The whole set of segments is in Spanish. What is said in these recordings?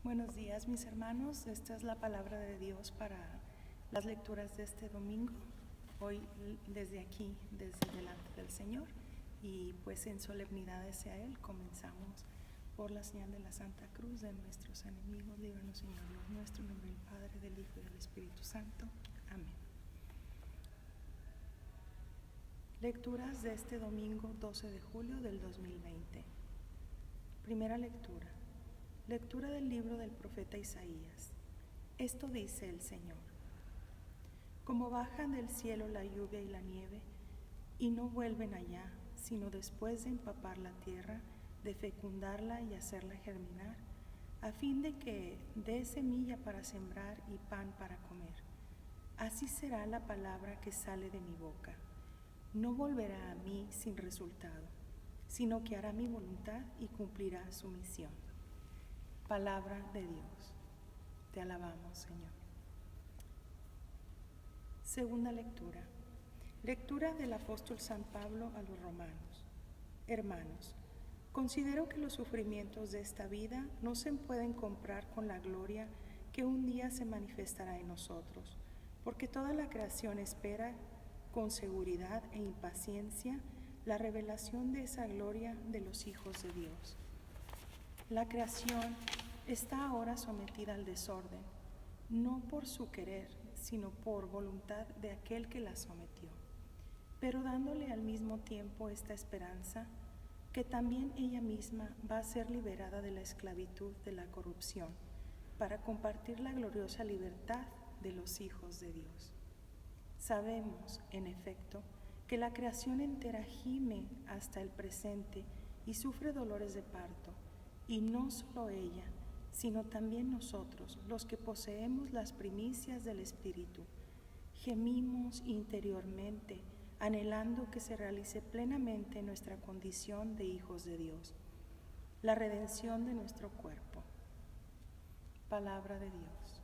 Buenos días, mis hermanos. Esta es la palabra de Dios para las lecturas de este domingo. Hoy desde aquí, desde delante del Señor, y pues en solemnidad hacia Él comenzamos por la señal de la Santa Cruz de nuestros enemigos. Líbranos, Señor Dios nuestro, en nombre del Padre, del Hijo y del Espíritu Santo. Amén. Lecturas de este domingo 12 de julio del 2020. Primera lectura. Lectura del libro del profeta Isaías. Esto dice el Señor: como bajan del cielo la lluvia y la nieve, y no vuelven allá, sino después de empapar la tierra, de fecundarla y hacerla germinar, a fin de que dé semilla para sembrar y pan para comer. Así será la palabra que sale de mi boca. No volverá a mí sin resultado, sino que hará mi voluntad y cumplirá su misión. Palabra de Dios. Te alabamos, Señor. Segunda lectura. Lectura del apóstol San Pablo a los romanos. Hermanos, considero que los sufrimientos de esta vida no se pueden comprar con la gloria que un día se manifestará en nosotros, porque toda la creación espera con seguridad e impaciencia la revelación de esa gloria de los hijos de Dios. La creación está ahora sometida al desorden, no por su querer, sino por voluntad de aquel que la sometió, pero dándole al mismo tiempo esta esperanza, que también ella misma va a ser liberada de la esclavitud de la corrupción, para compartir la gloriosa libertad de los hijos de Dios. Sabemos, en efecto, que la creación entera gime hasta el presente y sufre dolores de parto, y no solo ella, sino también nosotros, los que poseemos las primicias del Espíritu. Gemimos interiormente, anhelando que se realice plenamente nuestra condición de hijos de Dios, la redención de nuestro cuerpo. Palabra de Dios.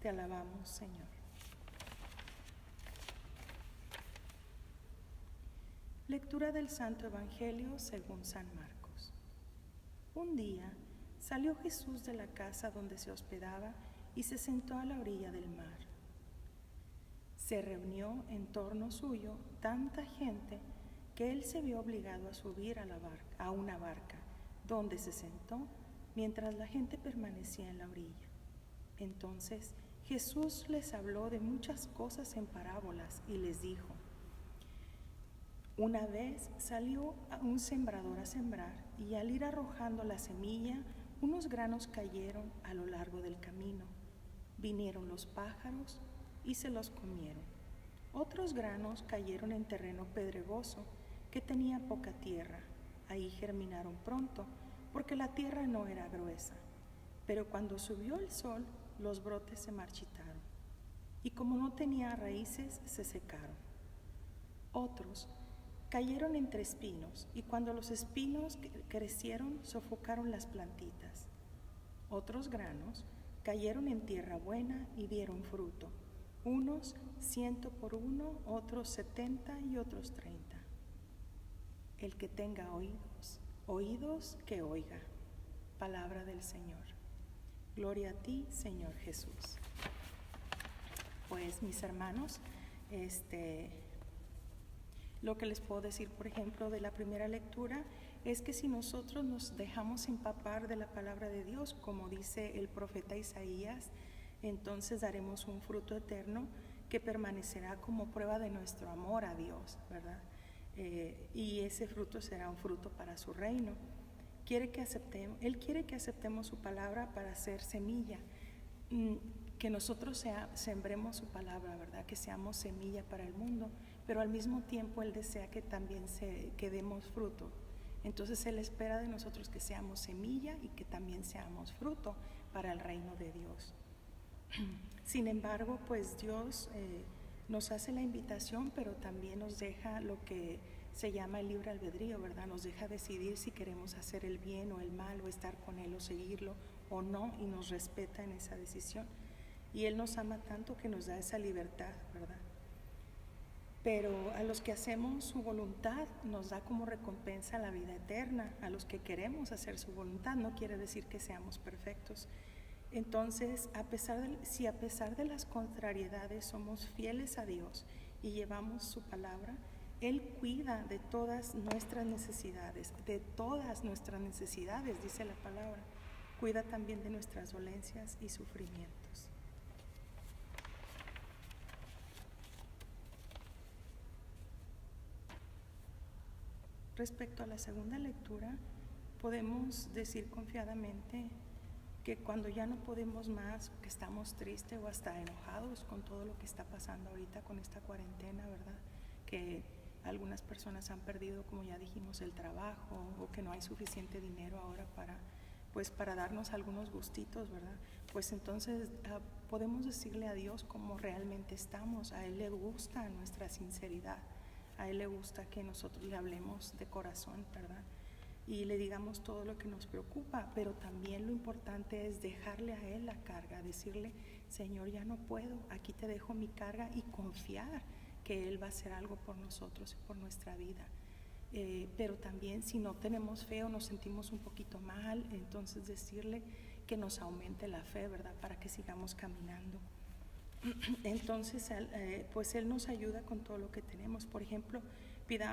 Te alabamos, Señor. Lectura del Santo Evangelio según San Marcos. Un día salió Jesús de la casa donde se hospedaba y se sentó a la orilla del mar. Se reunió en torno suyo tanta gente que él se vio obligado a subir a una barca, donde se sentó mientras la gente permanecía en la orilla. Entonces Jesús les habló de muchas cosas en parábolas y les dijo: una vez salió un sembrador a sembrar, y al ir arrojando la semilla, unos granos cayeron a lo largo del camino. Vinieron los pájaros y se los comieron. Otros granos cayeron en terreno pedregoso que tenía poca tierra. Ahí germinaron pronto, porque la tierra no era gruesa. Pero cuando subió el sol, los brotes se marchitaron, y como no tenía raíces, se secaron. Otros cayeron entre espinos, y cuando los espinos crecieron, sofocaron las plantitas. Otros granos cayeron en tierra buena y dieron fruto, unos 100 por uno, otros 70 y otros 30. El que tenga oídos, que oiga. Palabra del Señor. Gloria a ti, Señor Jesús. Pues, mis hermanos, lo que les puedo decir, por ejemplo, de la primera lectura es que si nosotros nos dejamos empapar de la palabra de Dios, como dice el profeta Isaías, entonces daremos un fruto eterno que permanecerá como prueba de nuestro amor a Dios, ¿verdad? Y ese fruto será un fruto para su reino. Él quiere que aceptemos su palabra para ser semilla, que nosotros sembremos su palabra, ¿verdad? Que seamos semilla para el mundo, pero al mismo tiempo Él desea que también que demos fruto. Entonces Él espera de nosotros que seamos semilla y que también seamos fruto para el reino de Dios. Sin embargo, pues Dios nos hace la invitación, pero también nos deja lo que se llama el libre albedrío, ¿verdad? Nos deja decidir si queremos hacer el bien o el mal, o estar con Él o seguirlo o no, y nos respeta en esa decisión. Y Él nos ama tanto que nos da esa libertad, ¿verdad? pero a los que hacemos su voluntad nos da como recompensa la vida eterna. A los que queremos hacer su voluntad, no quiere decir que seamos perfectos. Entonces, si a pesar de las contrariedades somos fieles a Dios y llevamos su palabra, Él cuida de todas nuestras necesidades, dice la palabra. Cuida también de nuestras dolencias y sufrimientos. Respecto a la segunda lectura, podemos decir confiadamente que cuando ya no podemos más, que estamos tristes o hasta enojados con todo lo que está pasando ahorita con esta cuarentena, ¿verdad? Que algunas personas han perdido, como ya dijimos, el trabajo, o que no hay suficiente dinero ahora para darnos algunos gustitos, ¿verdad? Pues entonces podemos decirle a Dios cómo realmente estamos. A Él le gusta nuestra sinceridad. A Él le gusta que nosotros le hablemos de corazón, ¿verdad? Y le digamos todo lo que nos preocupa, pero también lo importante es dejarle a Él la carga, decirle, Señor, ya no puedo, aquí te dejo mi carga, y confiar que Él va a hacer algo por nosotros y por nuestra vida. Pero también si no tenemos fe o nos sentimos un poquito mal, entonces decirle que nos aumente la fe, ¿verdad? Para que sigamos caminando. Entonces, pues Él nos ayuda con todo lo que tenemos. Por ejemplo,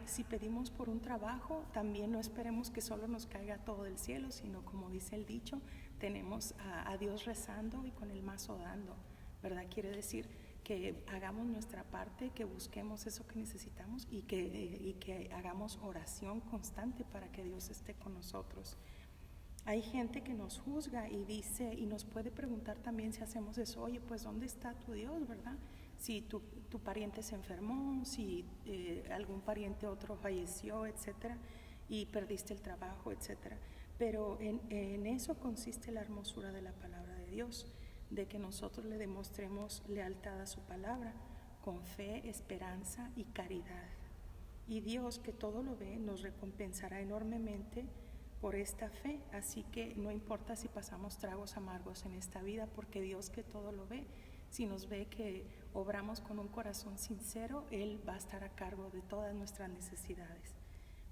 si pedimos por un trabajo, también no esperemos que solo nos caiga todo del cielo, sino, como dice el dicho, tenemos a Dios rezando y con el mazo dando, ¿verdad? Quiere decir que hagamos nuestra parte, que busquemos eso que necesitamos y que hagamos oración constante para que Dios esté con nosotros. Hay gente que nos juzga y dice, y nos puede preguntar también si hacemos eso, oye, pues ¿dónde está tu Dios, verdad? Si tu pariente se enfermó, si algún pariente otro falleció, etcétera, y perdiste el trabajo, etcétera. Pero en eso consiste la hermosura de la palabra de Dios, de que nosotros le demostremos lealtad a su palabra, con fe, esperanza y caridad. Y Dios, que todo lo ve, nos recompensará enormemente por esta fe. Así que no importa si pasamos tragos amargos en esta vida, porque Dios, que todo lo ve, si nos ve que obramos con un corazón sincero, Él va a estar a cargo de todas nuestras necesidades.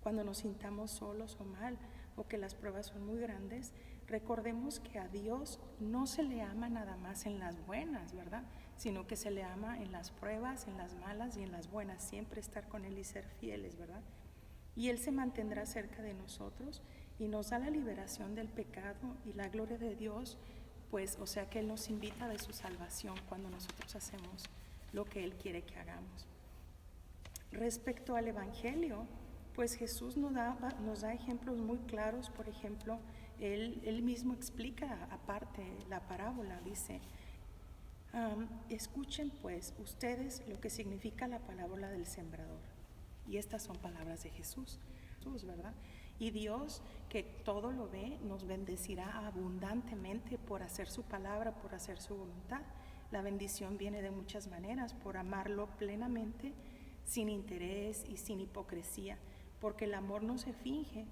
Cuando nos sintamos solos o mal, o que las pruebas son muy grandes, recordemos que a Dios no se le ama nada más en las buenas, ¿verdad? Sino que se le ama en las pruebas, en las malas y en las buenas, siempre estar con Él y ser fieles, ¿verdad? Y Él se mantendrá cerca de nosotros y nos da la liberación del pecado y la gloria de Dios, pues, o sea que Él nos invita de su salvación cuando nosotros hacemos lo que Él quiere que hagamos. Respecto al Evangelio, pues Jesús nos da ejemplos muy claros. Por ejemplo, Él mismo explica aparte la parábola, dice, escuchen pues ustedes lo que significa la parábola del sembrador. Y estas son palabras de Jesús, ¿verdad? Y Dios, que todo lo ve, nos bendecirá abundantemente por hacer su palabra, por hacer su voluntad. La bendición viene de muchas maneras: por amarlo plenamente, sin interés y sin hipocresía, porque el amor no se finge,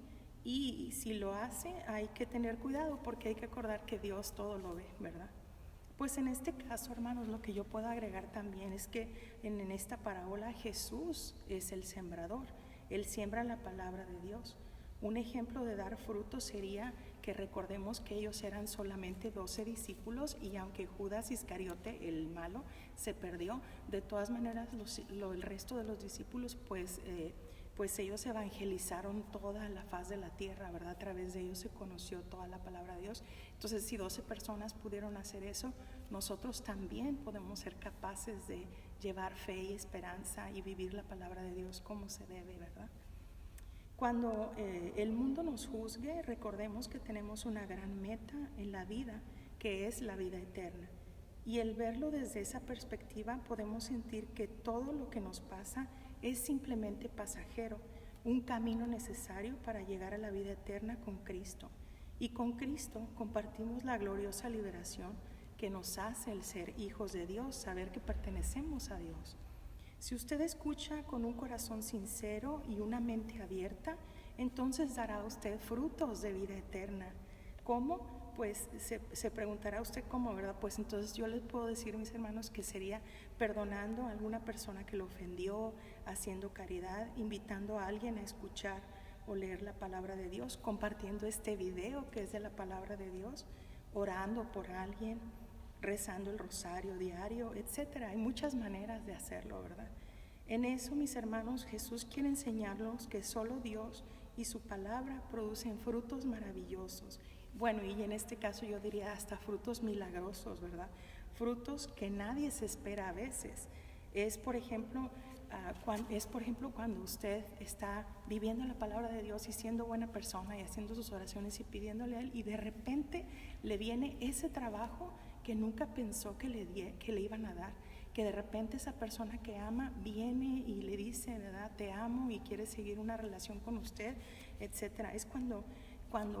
y si lo hace hay que tener cuidado, porque hay que acordar que Dios todo lo ve, ¿verdad? Pues en este caso, hermanos, lo que yo puedo agregar también es que en esta parábola Jesús es el sembrador. Él siembra la palabra de Dios. Un ejemplo de dar fruto sería que recordemos que ellos eran solamente 12 discípulos, y aunque Judas Iscariote, el malo, se perdió, de todas maneras el resto de los discípulos pues ellos evangelizaron toda la faz de la tierra, ¿verdad? A través de ellos se conoció toda la palabra de Dios. Entonces, si 12 personas pudieron hacer eso, nosotros también podemos ser capaces de llevar fe y esperanza y vivir la palabra de Dios como se debe, ¿verdad? Cuando el mundo nos juzgue, recordemos que tenemos una gran meta en la vida, que es la vida eterna. Y el verlo desde esa perspectiva, podemos sentir que todo lo que nos pasa es simplemente pasajero, un camino necesario para llegar a la vida eterna con Cristo. Y con Cristo compartimos la gloriosa liberación que nos hace el ser hijos de Dios, saber que pertenecemos a Dios. Si usted escucha con un corazón sincero y una mente abierta, entonces dará a usted frutos de vida eterna. ¿Cómo? pues se preguntará usted cómo, ¿verdad? Pues entonces yo les puedo decir, mis hermanos, que sería perdonando a alguna persona que lo ofendió, haciendo caridad, invitando a alguien a escuchar o leer la palabra de Dios, compartiendo este video que es de la palabra de Dios, orando por alguien, rezando el rosario diario, etcétera. Hay muchas maneras de hacerlo, ¿verdad? En eso, mis hermanos, Jesús quiere enseñarnos que solo Dios y su palabra producen frutos maravillosos. Bueno, y en este caso yo diría hasta frutos milagrosos, ¿verdad? Frutos que nadie se espera a veces. Es por ejemplo, cuando usted está viviendo la palabra de Dios y siendo buena persona y haciendo sus oraciones y pidiéndole a Él, y de repente le viene ese trabajo que nunca pensó que le iban a dar, que de repente esa persona que ama viene y le dice, ¿verdad? Te amo y quiere seguir una relación con usted, etcétera. Es cuando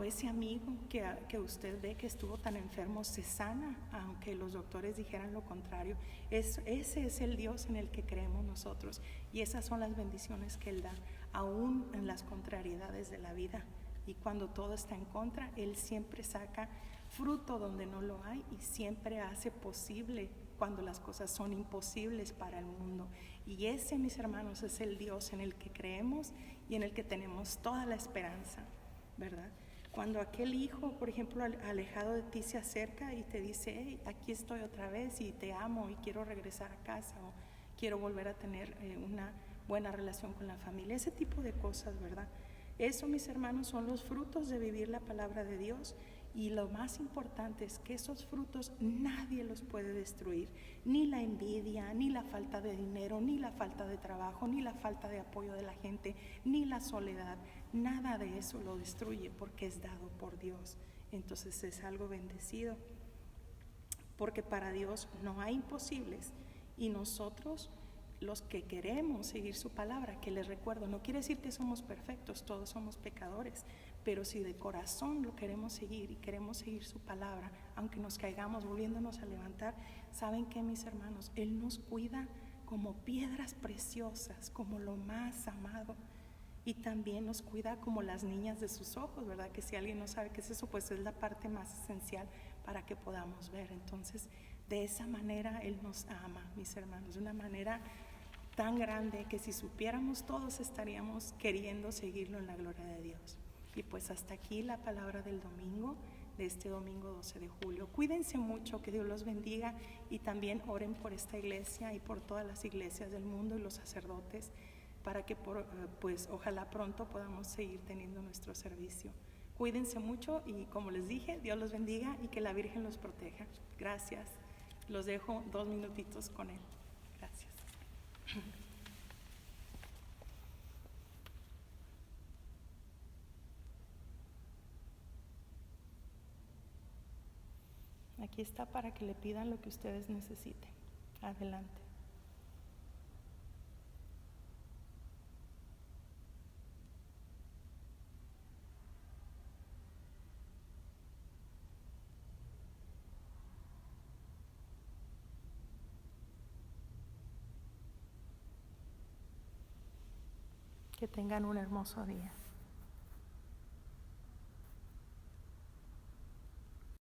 ese amigo que usted ve que estuvo tan enfermo se sana, aunque los doctores dijeran lo contrario. Ese es el Dios en el que creemos nosotros, y esas son las bendiciones que Él da, aún en las contrariedades de la vida. Y cuando todo está en contra, Él siempre saca fruto donde no lo hay, y siempre hace posible cuando las cosas son imposibles para el mundo. Y ese, mis hermanos, es el Dios en el que creemos y en el que tenemos toda la esperanza, ¿verdad? Cuando aquel hijo, por ejemplo, alejado de ti se acerca y te dice, hey, aquí estoy otra vez y te amo y quiero regresar a casa, o quiero volver a tener una buena relación con la familia, ese tipo de cosas, ¿verdad? Eso, mis hermanos, son los frutos de vivir la palabra de Dios. Y lo más importante es que esos frutos nadie los puede destruir, ni la envidia, ni la falta de dinero, ni la falta de trabajo, ni la falta de apoyo de la gente, ni la soledad. Nada de eso lo destruye porque es dado por Dios. Entonces es algo bendecido, porque para Dios no hay imposibles, y nosotros, los que queremos seguir su palabra, que les recuerdo, no quiere decir que somos perfectos, todos somos pecadores, pero si de corazón lo queremos seguir y queremos seguir su palabra, aunque nos caigamos volviéndonos a levantar, ¿saben qué, mis hermanos? Él nos cuida como piedras preciosas, como lo más amado, y también nos cuida como las niñas de sus ojos, ¿verdad? Que si alguien no sabe qué es eso, pues es la parte más esencial para que podamos ver. Entonces, de esa manera Él nos ama, mis hermanos, de una manera tan grande que si supiéramos todos estaríamos queriendo seguirlo en la gloria de Dios. Y pues hasta aquí la palabra del domingo, de este domingo 12 de julio. Cuídense mucho, que Dios los bendiga, y también oren por esta iglesia y por todas las iglesias del mundo y los sacerdotes, para que pues ojalá pronto podamos seguir teniendo nuestro servicio. Cuídense mucho y, como les dije, Dios los bendiga y que la Virgen los proteja. Gracias. Los dejo 2 minutitos con Él. Gracias. Aquí está para que le pidan lo que ustedes necesiten. Adelante. Que tengan un hermoso día.